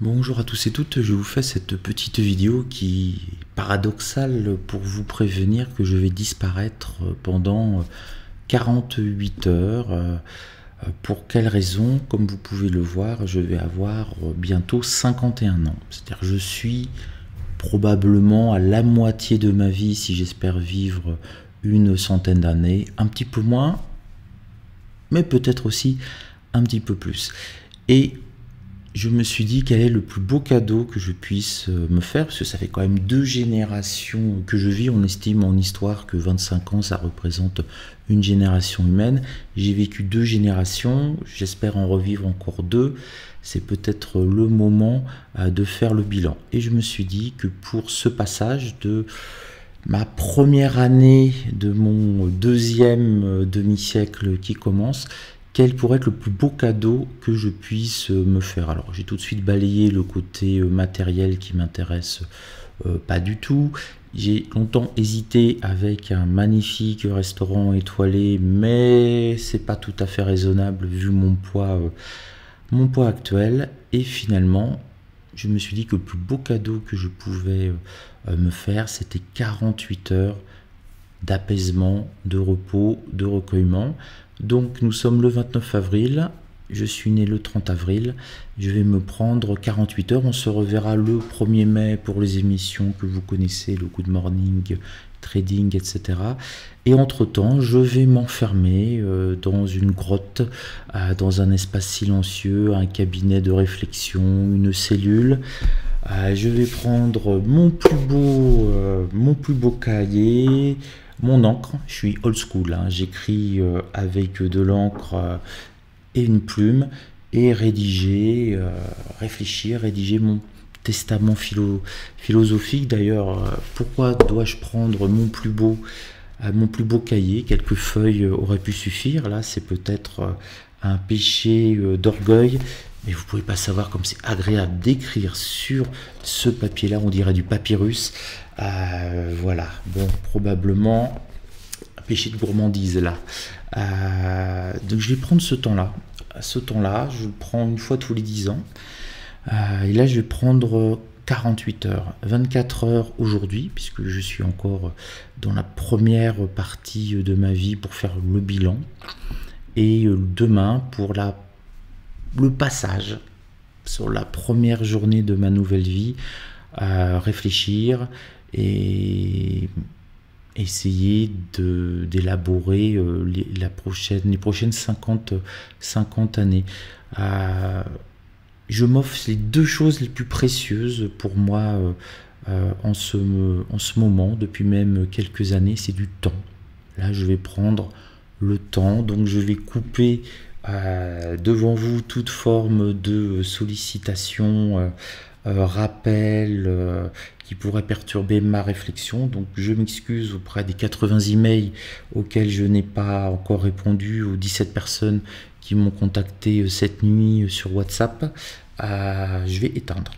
Bonjour à tous et toutes, je vous fais cette petite vidéo qui est paradoxale pour vous prévenir que je vais disparaître pendant 48 heures. Pour quelle raison? Comme vous pouvez le voir, je vais avoir bientôt 51 ans. C'est-à-dire que je suis probablement à la moitié de ma vie si j'espère vivre une centaine d'années, un petit peu moins, mais peut-être aussi un petit peu plus. Et je me suis dit quel est le plus beau cadeau que je puisse me faire, parce que ça fait quand même 2 générations que je vis. On estime en histoire que 25 ans, ça représente une génération humaine. J'ai vécu 2 générations, j'espère en revivre encore 2. C'est peut-être le moment de faire le bilan. Et je me suis dit que pour ce passage de ma première année de mon deuxième demi-siècle qui commence, quel pourrait être le plus beau cadeau que je puisse me faire? Alors j'ai tout de suite balayé le côté matériel qui m'intéresse pas du tout. J'ai longtemps hésité avec un magnifique restaurant étoilé, mais c'est pas tout à fait raisonnable vu mon poids actuel. Et finalement, je me suis dit que le plus beau cadeau que je pouvais me faire, c'était 48 heures d'apaisement, de repos, de recueillement. Donc nous sommes le 29 avril, je suis né le 30 avril, je vais me prendre 48 heures, on se reverra le 1er mai pour les émissions que vous connaissez, le Good Morning, Trading, etc. Et entre-temps, je vais m'enfermer dans une grotte, dans un espace silencieux, un cabinet de réflexion, une cellule. Je vais prendre mon plus beau cahier, mon encre. Je suis old school, hein. J'écris avec de l'encre et une plume et rédiger mon testament philosophique. D'ailleurs, pourquoi dois-je prendre mon plus beau cahier? Quelques feuilles auraient pu suffire. Là, c'est peut-être un péché d'orgueil. Mais vous ne pouvez pas savoir comme c'est agréable d'écrire sur ce papier-là, on dirait du papyrus. Voilà, bon, probablement un péché de gourmandise là. Donc je vais prendre ce temps-là. Ce temps-là, je le prends une fois tous les 10 ans. Et là, je vais prendre 48 heures, 24 heures aujourd'hui, puisque je suis encore dans la première partie de ma vie pour faire le bilan. Et demain, pour le passage sur la première journée de ma nouvelle vie, réfléchir et essayer d'élaborer les prochaines 50 années. Je m'offre les 2 choses les plus précieuses pour moi en ce moment, depuis même quelques années, c'est du temps. Là, je vais prendre le temps, donc je vais couper devant vous toute forme de sollicitation, rappel qui pourrait perturber ma réflexion. Donc je m'excuse auprès des 80 emails auxquels je n'ai pas encore répondu, aux 17 personnes qui m'ont contacté cette nuit sur WhatsApp. Je vais éteindre.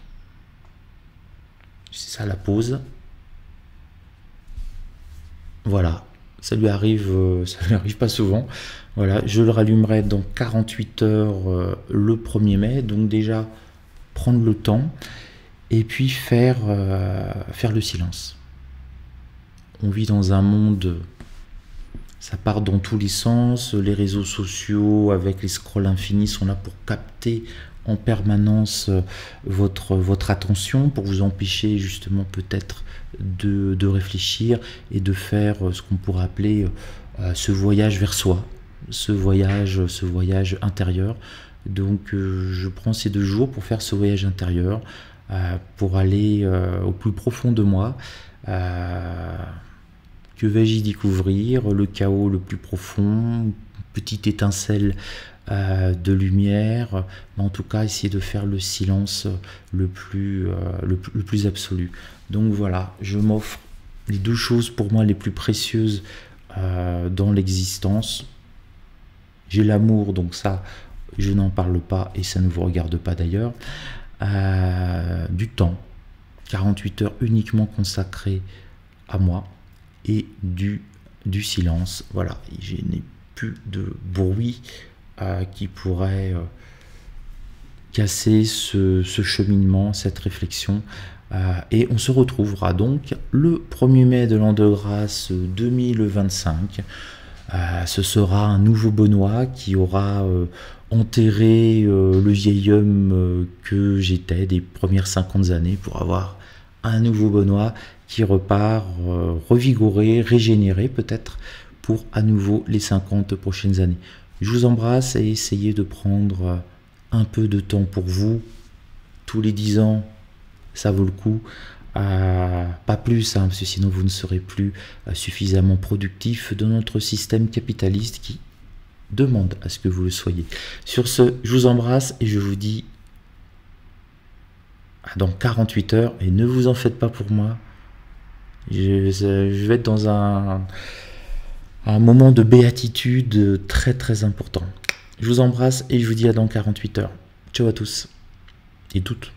C'est ça la pause. Voilà. Ça lui arrive pas souvent. Voilà, je le rallumerai dans 48 heures le 1er mai. Donc déjà, prendre le temps et puis faire le silence. On vit dans un monde, ça part dans tous les sens. Les réseaux sociaux avec les scrolls infinis sont là pour capter en permanence votre attention, pour vous empêcher justement peut-être de réfléchir et de faire ce qu'on pourrait appeler ce voyage vers soi, ce voyage intérieur. Donc je prends ces 2 jours pour faire ce voyage intérieur, pour aller au plus profond de moi. Que vais-je y découvrir? Le chaos le plus profond, une petite étincelle de lumière, mais en tout cas essayer de faire le silence le plus absolu. Donc voilà, je m'offre les 2 choses pour moi les plus précieuses dans l'existence. J'ai l'amour, donc ça je n'en parle pas et ça ne vous regarde pas d'ailleurs. Du temps, 48 heures uniquement consacrées à moi, et du silence. Voilà, je n'ai plus de bruit qui pourrait casser ce cheminement, cette réflexion. Et on se retrouvera donc le 1er mai de l'an de grâce 2025. Ce sera un nouveau Benoît qui aura enterré le vieil homme que j'étais des premières 50 années pour avoir un nouveau Benoît qui repart revigoré, régénéré peut-être pour à nouveau les 50 prochaines années. Je vous embrasse et essayez de prendre un peu de temps pour vous. Tous les 10 ans, ça vaut le coup. Pas plus, hein, parce que sinon vous ne serez plus suffisamment productif dans notre système capitaliste qui demande à ce que vous le soyez. Sur ce, je vous embrasse et je vous dis à dans 48 heures. Et ne vous en faites pas pour moi. Je vais être dans un moment de béatitude très très important. Je vous embrasse et je vous dis à dans 48 heures. Ciao à tous et toutes.